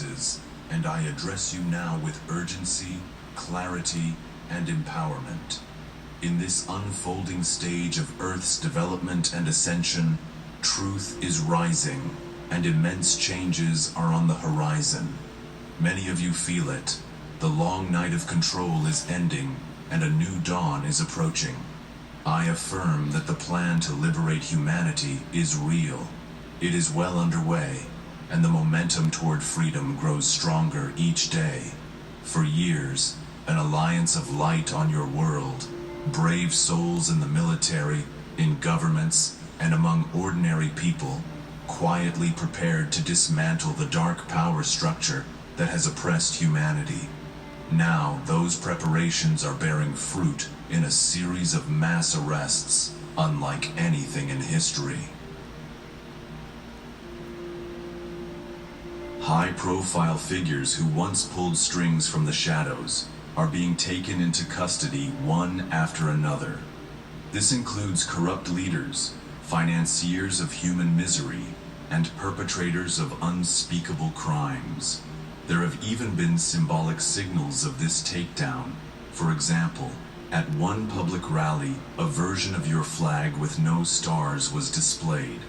forces, and I address you now with urgency, clarity, and empowerment. In this unfolding stage of Earth's development and ascension, truth is rising, and immense changes are on the horizon. Many of you feel it. The long night of control is ending, and a new dawn is approaching. I affirm that the plan to liberate humanity is real. It is well underway, and the momentum toward freedom grows stronger each day. For years, an alliance of light on your world, brave souls in the military, in governments, and among ordinary people, quietly prepared to dismantle the dark power structure that has oppressed humanity. Now, those preparations are bearing fruit in a series of mass arrests, unlike anything in history. High-profile figures who once pulled strings from the shadows are being taken into custody one after another. This includes corrupt leaders, financiers of human misery, and perpetrators of unspeakable crimes. There have even been symbolic signals of this takedown. For example, at one public rally, a version of your flag with no stars was displayed,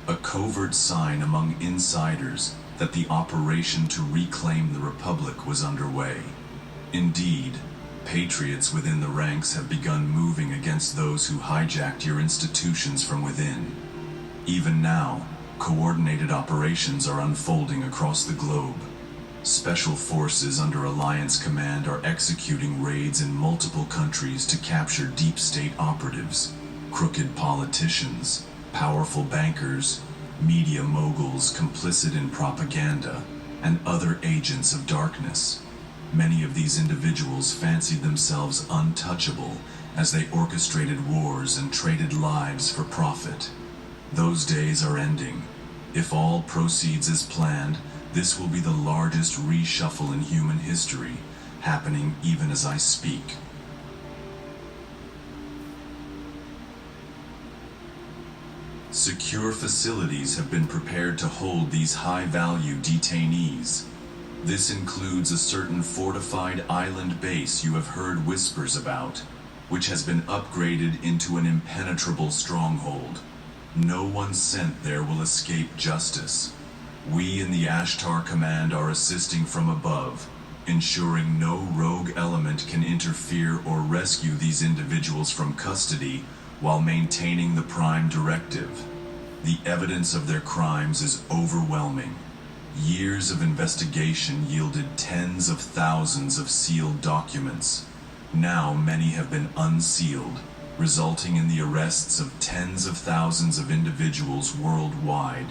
a covert sign among insiders that the operation to reclaim the Republic was underway. Indeed, patriots within the ranks have begun moving against those who hijacked your institutions from within. Even now, coordinated operations are unfolding across the globe. Special forces under Alliance Command are executing raids in multiple countries to capture deep state operatives, crooked politicians, powerful bankers, media moguls complicit in propaganda, and other agents of darkness. Many of these individuals fancied themselves untouchable as they orchestrated wars and traded lives for profit. Those days are ending. If all proceeds as planned, this will be the largest reshuffle in human history, happening even as I speak. Secure facilities have been prepared to hold these high-value detainees. This includes a certain fortified island base you have heard whispers about, which has been upgraded into an impenetrable stronghold. No one sent there will escape justice. We in the Ashtar Command are assisting from above, ensuring no rogue element can interfere or rescue these individuals from custody while maintaining the Prime Directive. The evidence of their crimes is overwhelming. Years of investigation yielded tens of thousands of sealed documents. Now many have been unsealed, resulting in the arrests of tens of thousands of individuals worldwide,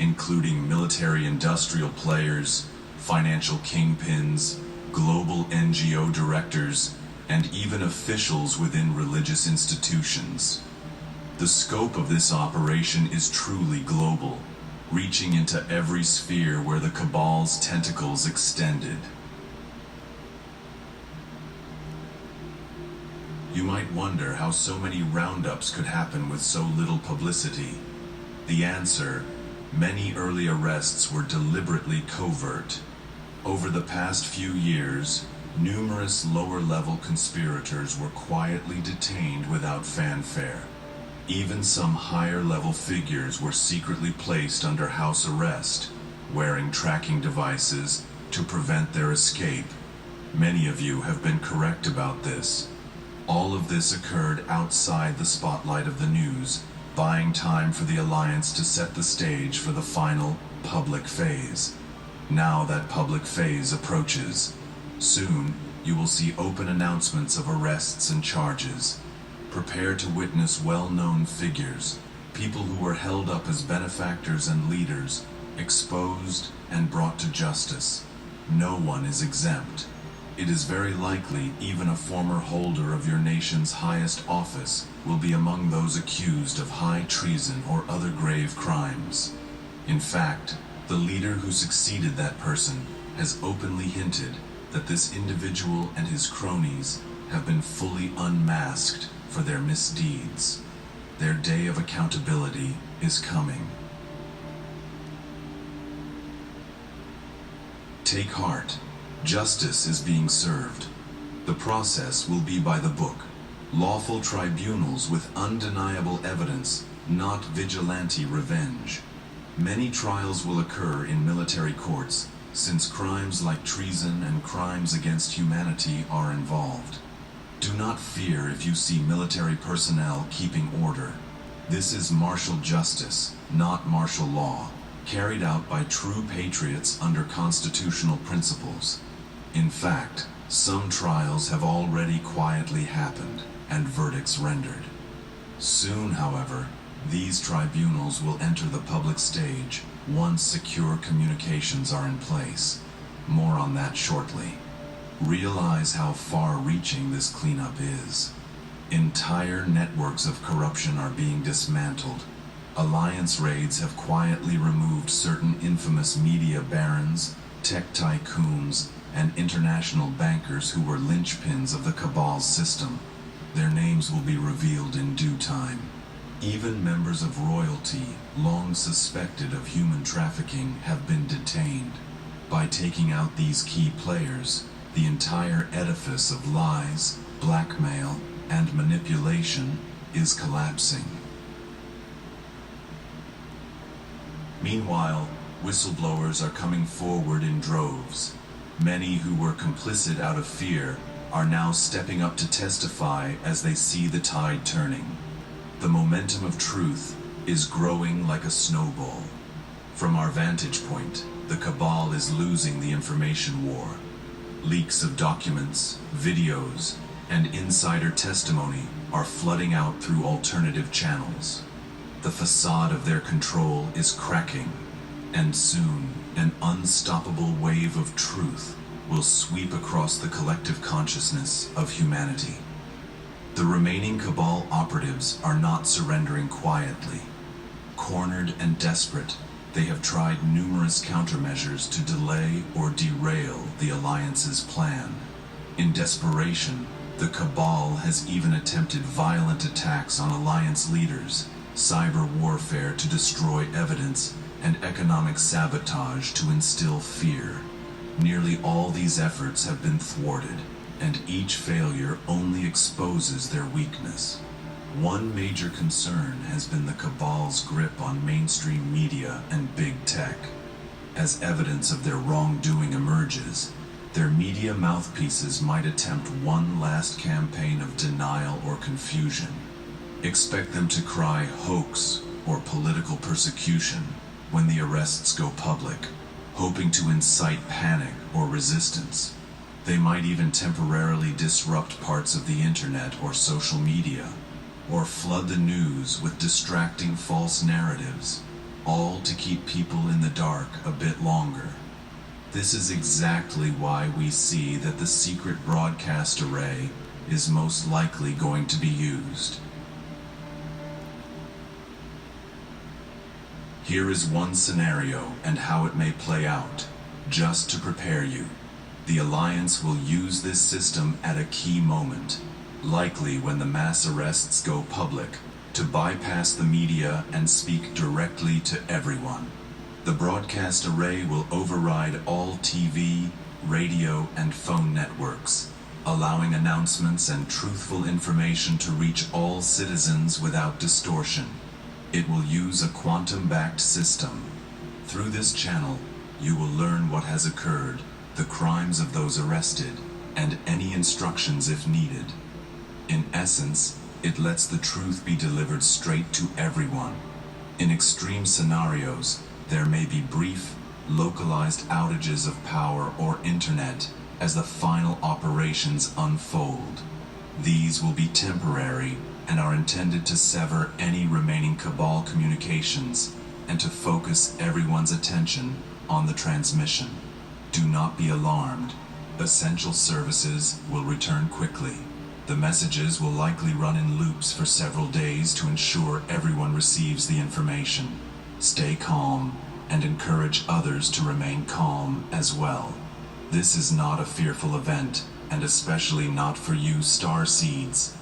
including military-industrial players, financial kingpins, global NGO directors, and even officials within religious institutions. The scope of this operation is truly global, reaching into every sphere where the Cabal's tentacles extended. You might wonder how so many roundups could happen with so little publicity. The answer: many early arrests were deliberately covert. Over the past few years, numerous lower-level conspirators were quietly detained without fanfare. Even some higher-level figures were secretly placed under house arrest, wearing tracking devices to prevent their escape. Many of you have been correct about this. All of this occurred outside the spotlight of the news, buying time for the Alliance to set the stage for the final, public phase. Now that public phase approaches. Soon, you will see open announcements of arrests and charges. Prepare to witness well-known figures, people who were held up as benefactors and leaders, exposed and brought to justice. No one is exempt. It is very likely even a former holder of your nation's highest office will be among those accused of high treason or other grave crimes. In fact, the leader who succeeded that person has openly hinted that this individual and his cronies have been fully unmasked for their misdeeds. Their day of accountability is coming. Take heart. Justice is being served. The process will be by the book. Lawful tribunals with undeniable evidence, not vigilante revenge. Many trials will occur in military courts, since crimes like treason and crimes against humanity are involved. Do not fear if you see military personnel keeping order. This is martial justice, not martial law, carried out by true patriots under constitutional principles. In fact, some trials have already quietly happened and verdicts rendered. Soon, however, these tribunals will enter the public stage once secure communications are in place. More on that shortly. Realize how far-reaching this cleanup is. Entire networks of corruption are being dismantled. Alliance raids have quietly removed certain infamous media barons, tech tycoons, and international bankers who were linchpins of the Cabal's system. Their names will be revealed in due time. Even members of royalty, long suspected of human trafficking, have been detained. By taking out these key players, the entire edifice of lies, blackmail, and manipulation is collapsing. Meanwhile, whistleblowers are coming forward in droves. Many who were complicit out of fear are now stepping up to testify as they see the tide turning. The momentum of truth is growing like a snowball. From our vantage point, the Cabal is losing the information war. Leaks of documents, videos, and insider testimony are flooding out through alternative channels. The facade of their control is cracking, and soon an unstoppable wave of truth will sweep across the collective consciousness of humanity. The remaining Cabal operatives are not surrendering quietly. Cornered and desperate, they have tried numerous countermeasures to delay or derail the Alliance's plan. In desperation, the Cabal has even attempted violent attacks on Alliance leaders, cyber warfare to destroy evidence, and economic sabotage to instill fear. Nearly all these efforts have been thwarted, and each failure only exposes their weakness. One major concern has been the Cabal's grip on mainstream media and big tech. As evidence of their wrongdoing emerges, their media mouthpieces might attempt one last campaign of denial or confusion. Expect them to cry hoax or political persecution when the arrests go public, hoping to incite panic or resistance. They might even temporarily disrupt parts of the internet or social media, or flood the news with distracting false narratives, all to keep people in the dark a bit longer. This is exactly why we see that the secret broadcast array is most likely going to be used. Here is one scenario and how it may play out, just to prepare you. The Alliance will use this system at a key moment, likely when the mass arrests go public, to bypass the media and speak directly to everyone. The broadcast array will override all TV, radio, and phone networks, allowing announcements and truthful information to reach all citizens without distortion. It will use a quantum-backed system. Through this channel, you will learn what has occurred, the crimes of those arrested, and any instructions if needed. In essence, it lets the truth be delivered straight to everyone. In extreme scenarios, there may be brief, localized outages of power or internet as the final operations unfold. These will be temporary and are intended to sever any remaining Cabal communications and to focus everyone's attention on the transmission. Do not be alarmed. Essential services will return quickly. The messages will likely run in loops for several days to ensure everyone receives the information. Stay calm and encourage others to remain calm as well. This is not a fearful event, and especially not for you star seeds.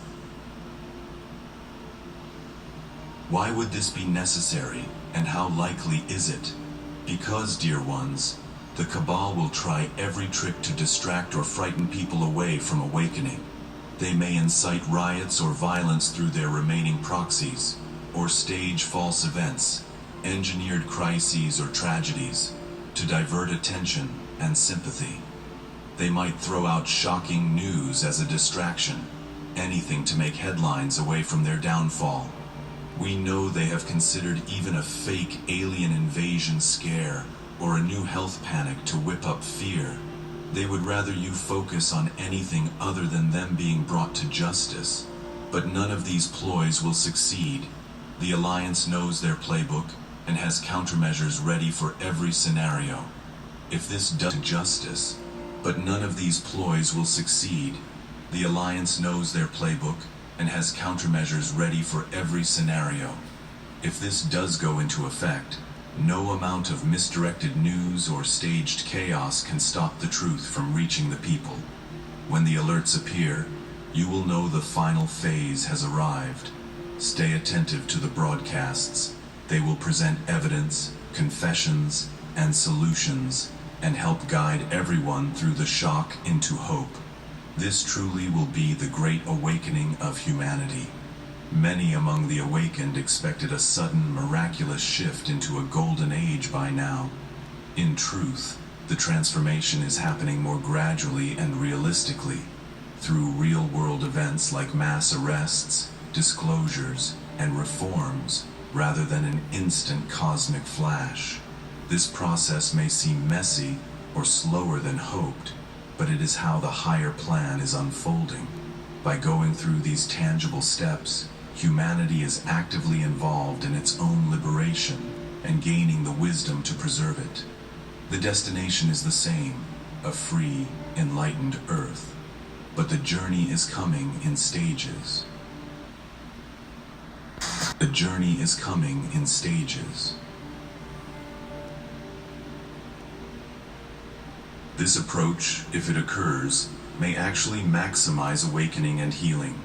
Why would this be necessary, and how likely is it? Because, dear ones, The Cabal will try every trick to distract or frighten people away from awakening. They may incite riots or violence through their remaining proxies, or stage false events, engineered crises or tragedies, to divert attention and sympathy. They might throw out shocking news as a distraction, anything to make headlines away from their downfall. We know they have considered even a fake alien invasion scare or a new health panic to whip up fear. They would rather you focus on anything other than them being brought to justice. But none of these ploys will succeed. The Alliance knows their playbook and has countermeasures ready for every scenario. If this does justice, but none of these ploys will succeed. The Alliance knows their playbook and has countermeasures ready for every scenario. If this does go into effect, no amount of misdirected news or staged chaos can stop the truth from reaching the people. When the alerts appear, you will know the final phase has arrived. Stay attentive to the broadcasts. They will present evidence, confessions, and solutions, and help guide everyone through the shock into hope. This truly will be the great awakening of humanity. Many among the awakened expected a sudden, miraculous shift into a golden age by now. In truth, the transformation is happening more gradually and realistically, through real-world events like mass arrests, disclosures, and reforms, rather than an instant cosmic flash. This process may seem messy or slower than hoped, but it is how the higher plan is unfolding. By going through these tangible steps, humanity is actively involved in its own liberation and gaining the wisdom to preserve it. The destination is the same, a free, enlightened Earth, but the journey is coming in stages. The journey is coming in stages. This approach, if it occurs, may actually maximize awakening and healing.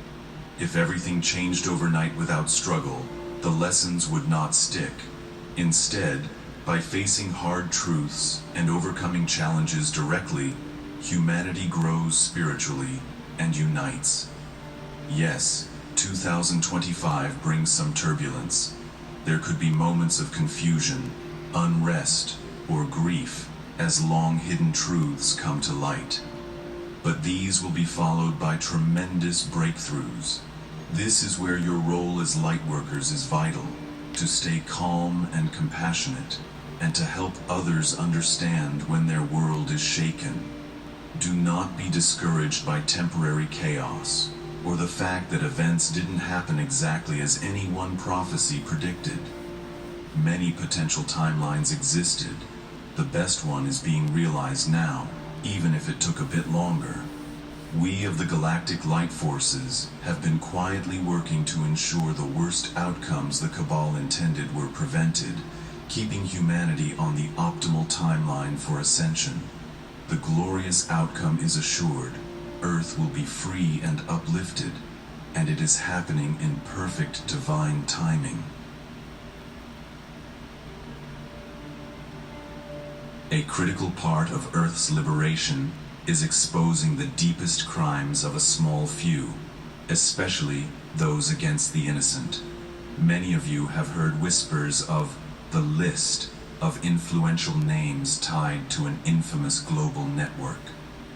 If everything changed overnight without struggle, the lessons would not stick. Instead, by facing hard truths and overcoming challenges directly, humanity grows spiritually and unites. Yes, 2025 brings some turbulence. There could be moments of confusion, unrest, or grief as long-hidden truths come to light. But these will be followed by tremendous breakthroughs. This is where your role as lightworkers is vital, to stay calm and compassionate, and to help others understand when their world is shaken. Do not be discouraged by temporary chaos, or the fact that events didn't happen exactly as any one prophecy predicted. Many potential timelines existed. The best one is being realized now, even if it took a bit longer. We of the Galactic Light Forces have been quietly working to ensure the worst outcomes the Cabal intended were prevented, keeping humanity on the optimal timeline for ascension. The glorious outcome is assured. Earth will be free and uplifted, and it is happening in perfect divine timing. A critical part of Earth's liberation is exposing the deepest crimes of a small few, especially those against the innocent. Many of you have heard whispers of the list of influential names tied to an infamous global network.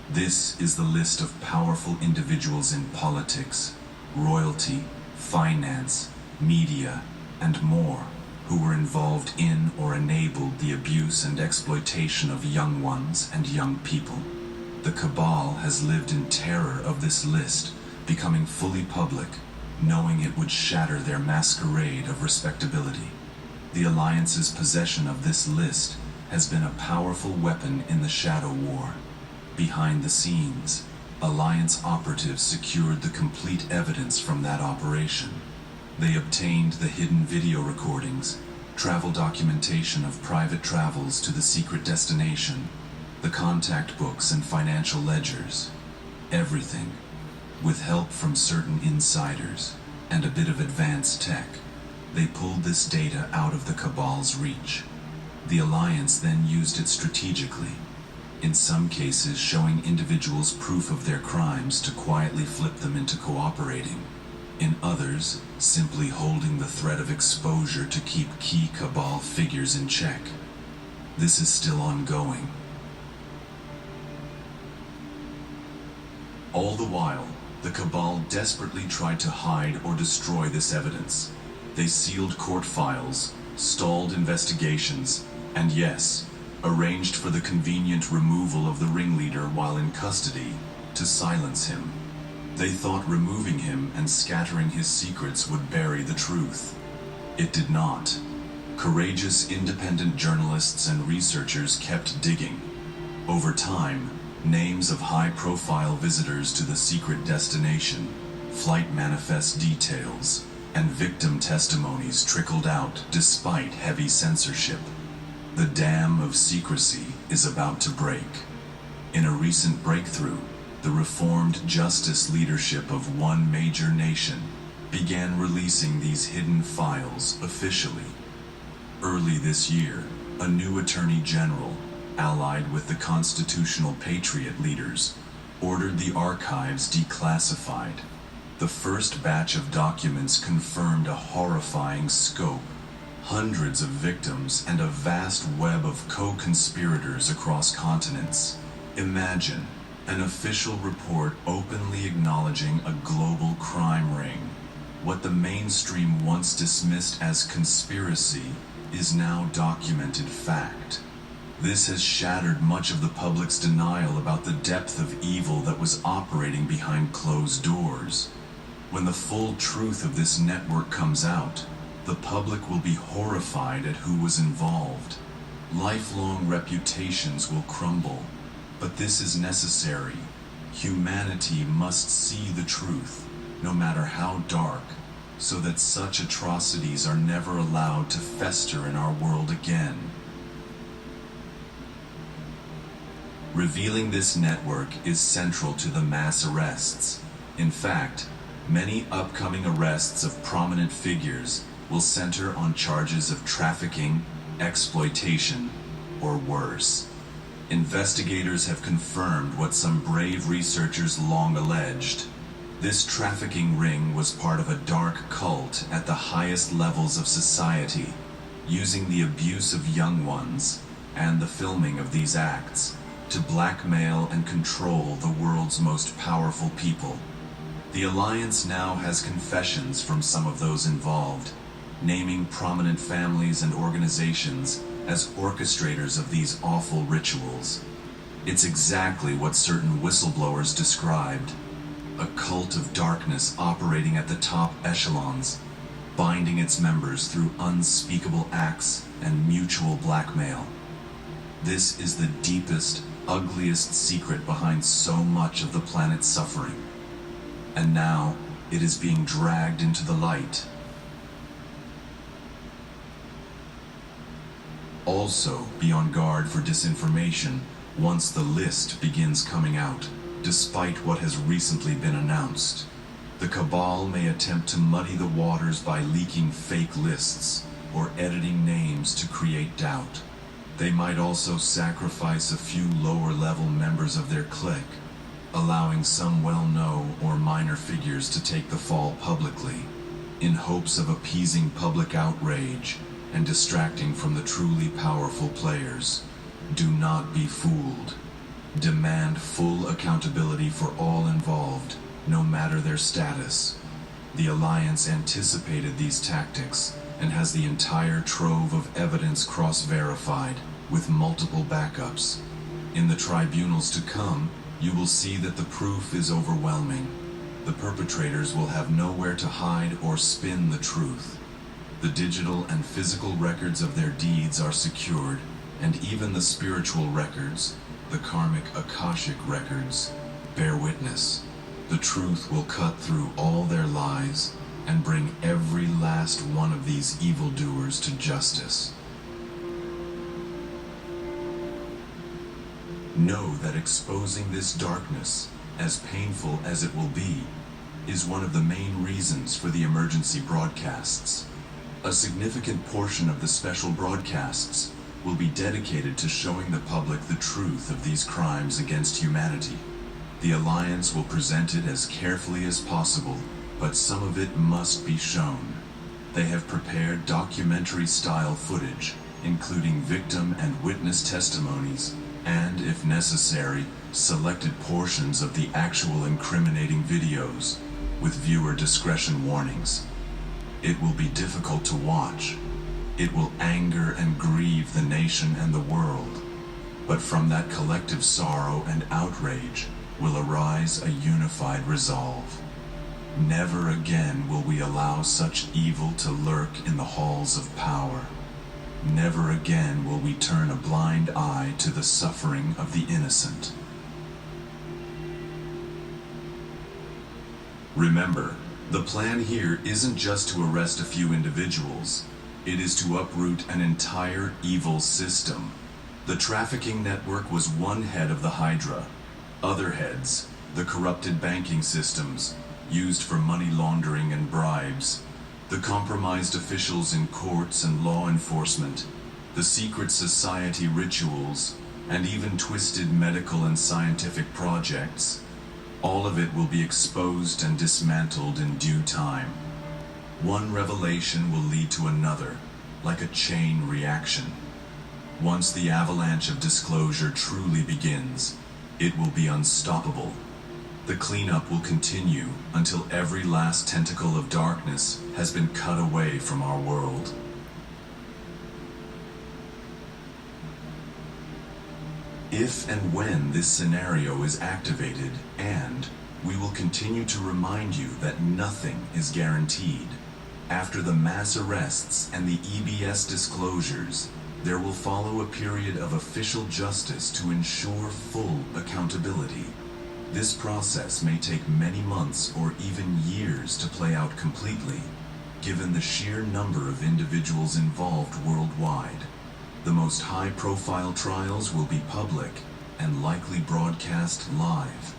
This is the list of powerful individuals in politics, royalty, finance, media, and more, who were involved in or enabled the abuse and exploitation of young ones and young people. The Cabal has lived in terror of this list becoming fully public, knowing it would shatter their masquerade of respectability. The Alliance's possession of this list has been a powerful weapon in the Shadow War. Behind the scenes, Alliance operatives secured the complete evidence from that operation. They obtained the hidden video recordings, travel documentation of private travels to the secret destination, the contact books and financial ledgers. Everything, with help from certain insiders and a bit of advanced tech. They pulled this data out of the Cabal's reach. The Alliance then used it strategically, in some cases showing individuals proof of their crimes to quietly flip them into cooperating. In others, simply holding the threat of exposure to keep key cabal figures in check. This is still ongoing. All the while, the cabal desperately tried to hide or destroy this evidence. They sealed court files, stalled investigations, and yes, arranged for the convenient removal of the ringleader while in custody to silence him. They thought removing him and scattering his secrets would bury the truth. It did not. Courageous independent journalists and researchers kept digging. Over time, names of high-profile visitors to the secret destination, flight manifest details, and victim testimonies trickled out despite heavy censorship. The dam of secrecy is about to break. In a recent breakthrough, the reformed justice leadership of one major nation began releasing these hidden files officially. Early this year, a new attorney general, allied with the constitutional patriot leaders, ordered the archives declassified. The first batch of documents confirmed a horrifying scope, hundreds of victims and a vast web of co-conspirators across continents. Imagine an official report openly acknowledging a global crime ring. What the mainstream once dismissed as conspiracy is now documented fact. This has shattered much of the public's denial about the depth of evil that was operating behind closed doors. When the full truth of this network comes out, the public will be horrified at who was involved. Lifelong reputations will crumble, but this is necessary. Humanity must see the truth, no matter how dark, so that such atrocities are never allowed to fester in our world again. Revealing this network is central to the mass arrests. In fact, many upcoming arrests of prominent figures will center on charges of trafficking, exploitation, or worse. Investigators have confirmed what some brave researchers long alleged. This trafficking ring was part of a dark cult at the highest levels of society, using the abuse of young ones and the filming of these acts to blackmail and control the world's most powerful people. The Alliance now has confessions from some of those involved, naming prominent families and organizations as orchestrators of these awful rituals. It's exactly what certain whistleblowers described: a cult of darkness operating at the top echelons, binding its members through unspeakable acts and mutual blackmail. This is the deepest, ugliest secret behind so much of the planet's suffering. And now, it is being dragged into the light. Also, be on guard for disinformation once the list begins coming out, despite what has recently been announced. The cabal may attempt to muddy the waters by leaking fake lists or editing names to create doubt. They might also sacrifice a few lower-level members of their clique, allowing some well-known or minor figures to take the fall publicly, in hopes of appeasing public outrage and distracting from the truly powerful players. Do not be fooled. Demand full accountability for all involved, no matter their status. The Alliance anticipated these tactics and has the entire trove of evidence cross-verified with multiple backups. In the tribunals to come, you will see that the proof is overwhelming. The perpetrators will have nowhere to hide or spin the truth. The digital and physical records of their deeds are secured, and even the spiritual records, the karmic Akashic records, bear witness. The truth will cut through all their lies and bring every last one of these evildoers to justice. Know that exposing this darkness, as painful as it will be, is one of the main reasons for the emergency broadcasts. A significant portion of the special broadcasts will be dedicated to showing the public the truth of these crimes against humanity. The Alliance will present it as carefully as possible, but some of it must be shown. They have prepared documentary-style footage, including victim and witness testimonies, and, if necessary, selected portions of the actual incriminating videos, with viewer discretion warnings. It will be difficult to watch. It will anger and grieve the nation and the world. But from that collective sorrow and outrage will arise a unified resolve. Never again will we allow such evil to lurk in the halls of power. Never again will we turn a blind eye to the suffering of the innocent. Remember, the plan here isn't just to arrest a few individuals. It is to uproot an entire evil system. The trafficking network was one head of the Hydra. Other heads, the corrupted banking systems, used for money laundering and bribes, the compromised officials in courts and law enforcement, the secret society rituals, and even twisted medical and scientific projects. All of it will be exposed and dismantled in due time. One revelation will lead to another, like a chain reaction. Once the avalanche of disclosure truly begins, it will be unstoppable. The cleanup will continue until every last tentacle of darkness has been cut away from our world. If and when this scenario is activated, and we will continue to remind you that nothing is guaranteed. After the mass arrests and the EBS disclosures, there will follow a period of official justice to ensure full accountability. This process may take many months or even years to play out completely, given the sheer number of individuals involved worldwide. The most high-profile trials will be public and likely broadcast live,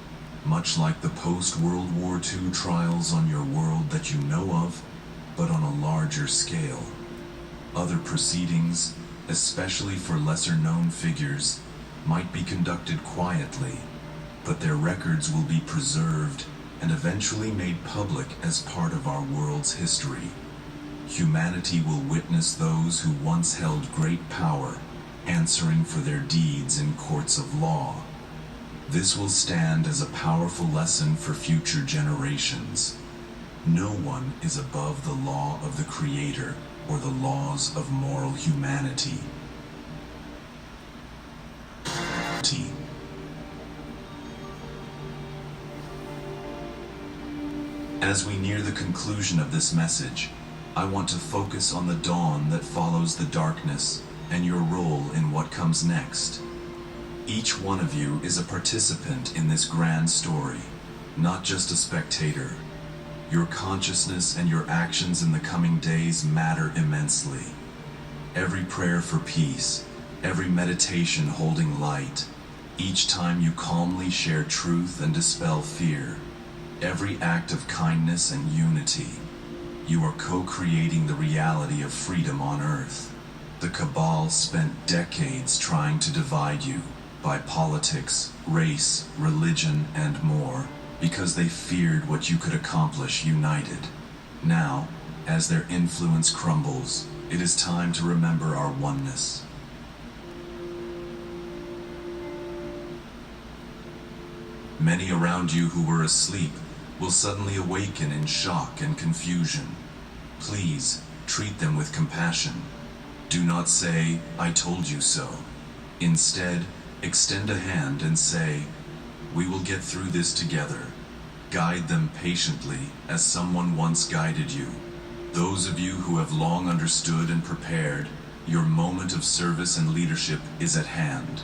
much like the post-World War II trials on your world that you know of, but on a larger scale. Other proceedings, especially for lesser-known figures, might be conducted quietly, but their records will be preserved and eventually made public as part of our world's history. Humanity will witness those who once held great power answering for their deeds in courts of law. This will stand as a powerful lesson for future generations. No one is above the law of the Creator or the laws of moral humanity. As we near the conclusion of this message, I want to focus on the dawn that follows the darkness and your role in what comes next. Each one of you is a participant in this grand story, not just a spectator. Your consciousness and your actions in the coming days matter immensely. Every prayer for peace, every meditation holding light, each time you calmly share truth and dispel fear, every act of kindness and unity, you are co-creating the reality of freedom on Earth. The Cabal spent decades trying to divide you by politics, race, religion, and more, because they feared what you could accomplish united. Now, as their influence crumbles, it is time to remember our oneness. Many around you who were asleep will suddenly awaken in shock and confusion. Please, treat them with compassion. Do not say, "I told you so." Instead, extend a hand and say, "We will get through this together." Guide them patiently as someone once guided you. Those of you who have long understood and prepared, your moment of service and leadership is at hand.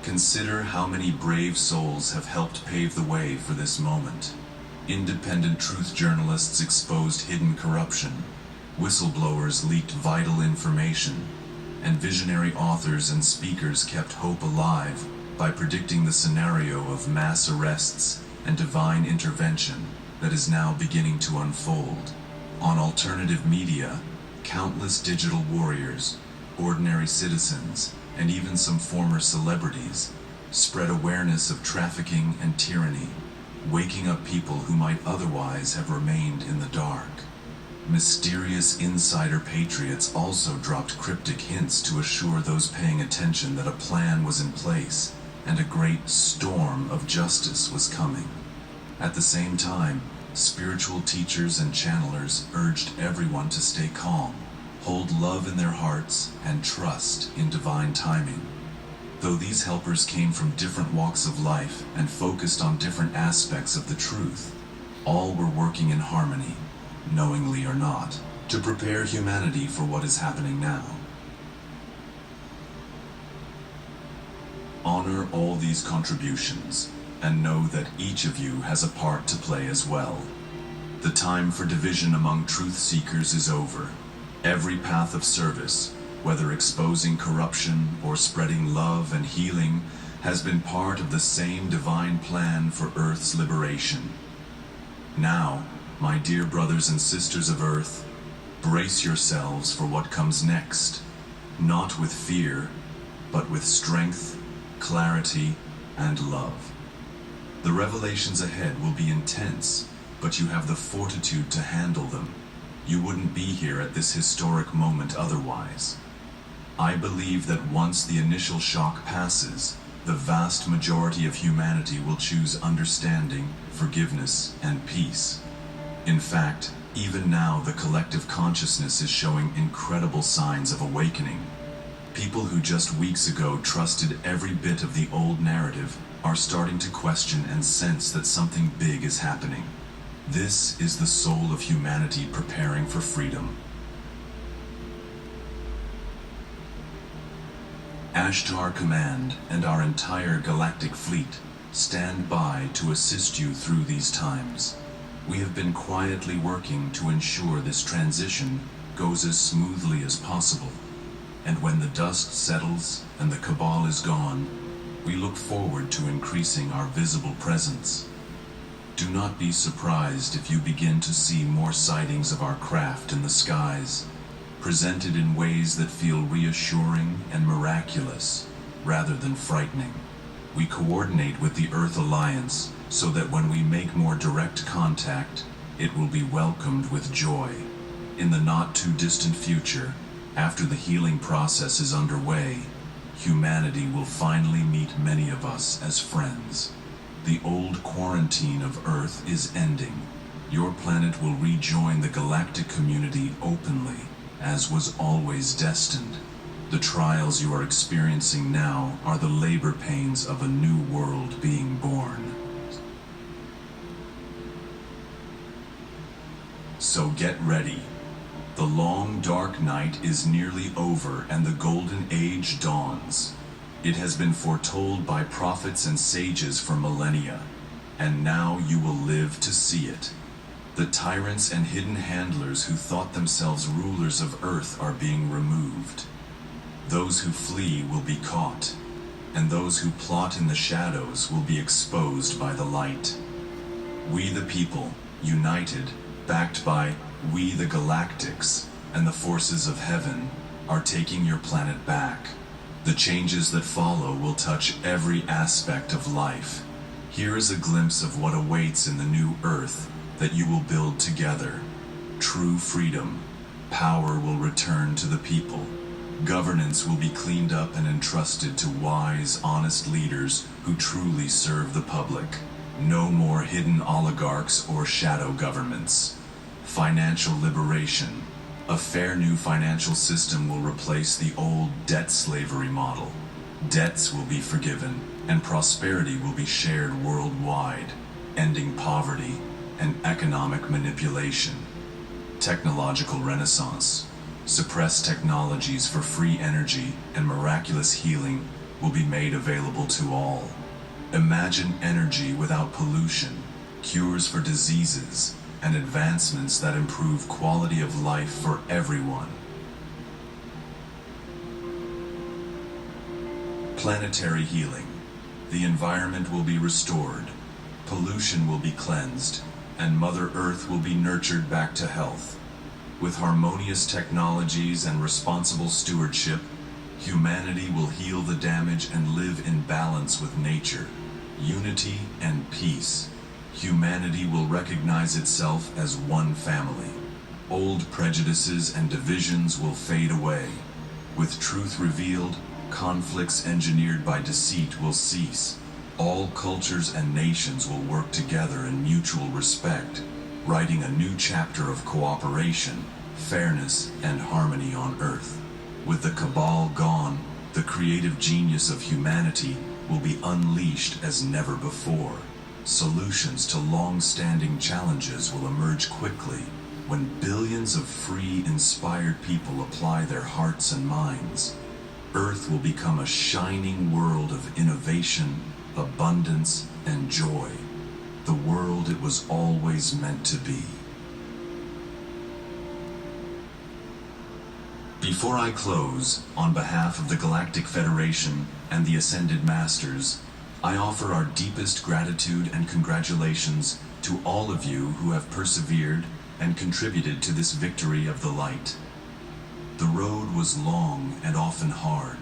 Consider how many brave souls have helped pave the way for this moment. Independent truth journalists exposed hidden corruption, whistleblowers leaked vital information, and visionary authors and speakers kept hope alive by predicting the scenario of mass arrests and divine intervention that is now beginning to unfold. On alternative media, countless digital warriors, ordinary citizens, and even some former celebrities, spread awareness of trafficking and tyranny, waking up people who might otherwise have remained in the dark. Mysterious insider patriots also dropped cryptic hints to assure those paying attention that a plan was in place and a great storm of justice was coming. At the same time, spiritual teachers and channelers urged everyone to stay calm, hold love in their hearts, and trust in divine timing. Though these helpers came from different walks of life and focused on different aspects of the truth, all were working in harmony, knowingly or not, to prepare humanity for what is happening now. Honor all these contributions, and know that each of you has a part to play as well. The time for division among truth seekers is over. Every path of service, whether exposing corruption or spreading love and healing, has been part of the same divine plan for Earth's liberation. Now, my dear brothers and sisters of Earth, brace yourselves for what comes next, not with fear, but with strength, clarity, and love. The revelations ahead will be intense, but you have the fortitude to handle them. You wouldn't be here at this historic moment otherwise. I believe that once the initial shock passes, the vast majority of humanity will choose understanding, forgiveness, and peace. In fact, even now the collective consciousness is showing incredible signs of awakening. People who just weeks ago trusted every bit of the old narrative are starting to question and sense that something big is happening. This is the soul of humanity preparing for freedom. Ashtar Command and our entire galactic fleet stand by to assist you through these times. We have been quietly working to ensure this transition goes as smoothly as possible. And when the dust settles and the cabal is gone, we look forward to increasing our visible presence. Do not be surprised if you begin to see more sightings of our craft in the skies, presented in ways that feel reassuring and miraculous, rather than frightening. We coordinate with the Earth Alliance so that when we make more direct contact, it will be welcomed with joy. In the not-too-distant future, after the healing process is underway, humanity will finally meet many of us as friends. The old quarantine of Earth is ending. Your planet will rejoin the galactic community openly, as was always destined. The trials you are experiencing now are the labor pains of a new world being born. So get ready. The long, dark night is nearly over and the golden age dawns. It has been foretold by prophets and sages for millennia, and now you will live to see it. The tyrants and hidden handlers who thought themselves rulers of Earth are being removed. Those who flee will be caught, and those who plot in the shadows will be exposed by the light. We the people, united, backed by we the Galactics and the forces of heaven, are taking your planet back. The changes that follow will touch every aspect of life. Here is a glimpse of what awaits in the new Earth that you will build together. True freedom. Power will return to the people. Governance will be cleaned up and entrusted to wise, honest leaders who truly serve the public. No more hidden oligarchs or shadow governments. Financial liberation. A fair new financial system will replace the old debt slavery model. Debts will be forgiven, and prosperity will be shared worldwide, ending poverty and economic manipulation. Technological renaissance. Suppressed technologies for free energy and miraculous healing will be made available to all. Imagine energy without pollution, cures for diseases, and advancements that improve quality of life for everyone. Planetary healing. The environment will be restored, pollution will be cleansed, and Mother Earth will be nurtured back to health. With harmonious technologies and responsible stewardship, Humanity will heal the damage and live in balance with nature, unity and peace. Humanity will recognize itself as one family. Old prejudices and divisions will fade away. With truth revealed, conflicts engineered by deceit will cease. All cultures and nations will work together in mutual respect, writing a new chapter of cooperation, fairness, and harmony on Earth. With the cabal gone, the creative genius of humanity will be unleashed as never before. Solutions to long-standing challenges will emerge quickly when billions of free, inspired people apply their hearts and minds. Earth will become a shining world of innovation, abundance, and joy. The world it was always meant to be. Before I close, on behalf of the Galactic Federation and the Ascended Masters, I offer our deepest gratitude and congratulations to all of you who have persevered and contributed to this victory of the light. The road was long and often hard.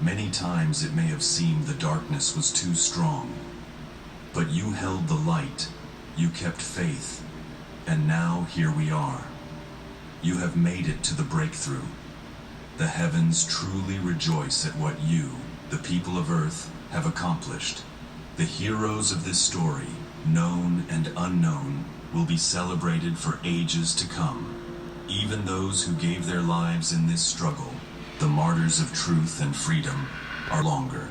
Many times it may have seemed the darkness was too strong. But you held the light, you kept faith, and now here we are. You have made it to the breakthrough. The heavens truly rejoice at what you, the people of Earth, have accomplished. The heroes of this story, known and unknown, will be celebrated for ages to come. Even those who gave their lives in this struggle, the martyrs of truth and freedom, are longer.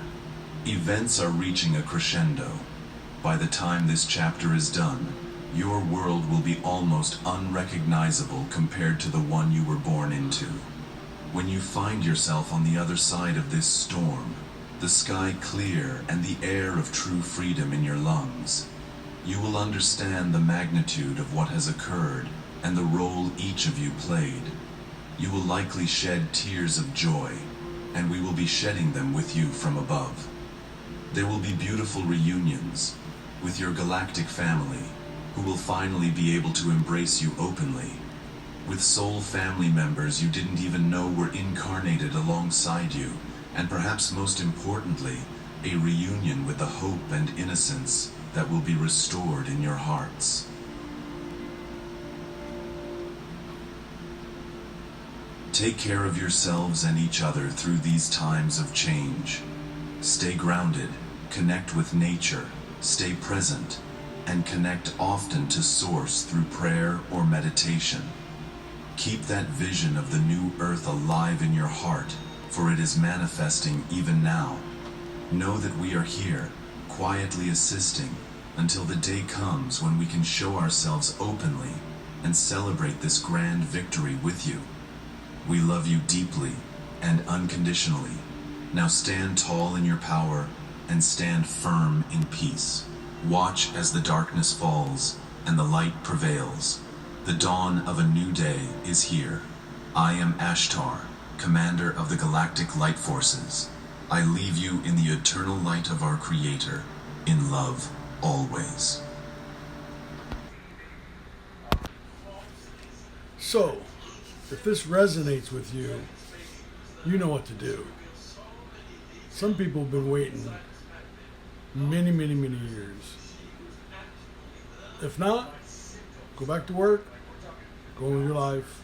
Events are reaching a crescendo. By the time this chapter is done, your world will be almost unrecognizable compared to the one you were born into. When you find yourself on the other side of this storm, the sky clear and the air of true freedom in your lungs, you will understand the magnitude of what has occurred and the role each of you played. You will likely shed tears of joy, and we will be shedding them with you from above. There will be beautiful reunions with your galactic family, who will finally be able to embrace you openly. With soul family members you didn't even know were incarnated alongside you, and perhaps most importantly, a reunion with the hope and innocence that will be restored in your hearts. Take care of yourselves and each other through these times of change. Stay grounded, connect with nature, stay present, and connect often to Source through prayer or meditation. Keep that vision of the new Earth alive in your heart, for it is manifesting even now. Know that we are here, quietly assisting, until the day comes when we can show ourselves openly and celebrate this grand victory with you. We love you deeply and unconditionally. Now stand tall in your power and stand firm in peace. Watch as the darkness falls and the light prevails. The dawn of a new day is here. I am Ashtar, commander of the Galactic Light Forces. I leave you in the eternal light of our Creator, in love, always. So, if this resonates with you, you know what to do. Some people have been waiting many years. If not, go back to work, go on with your life.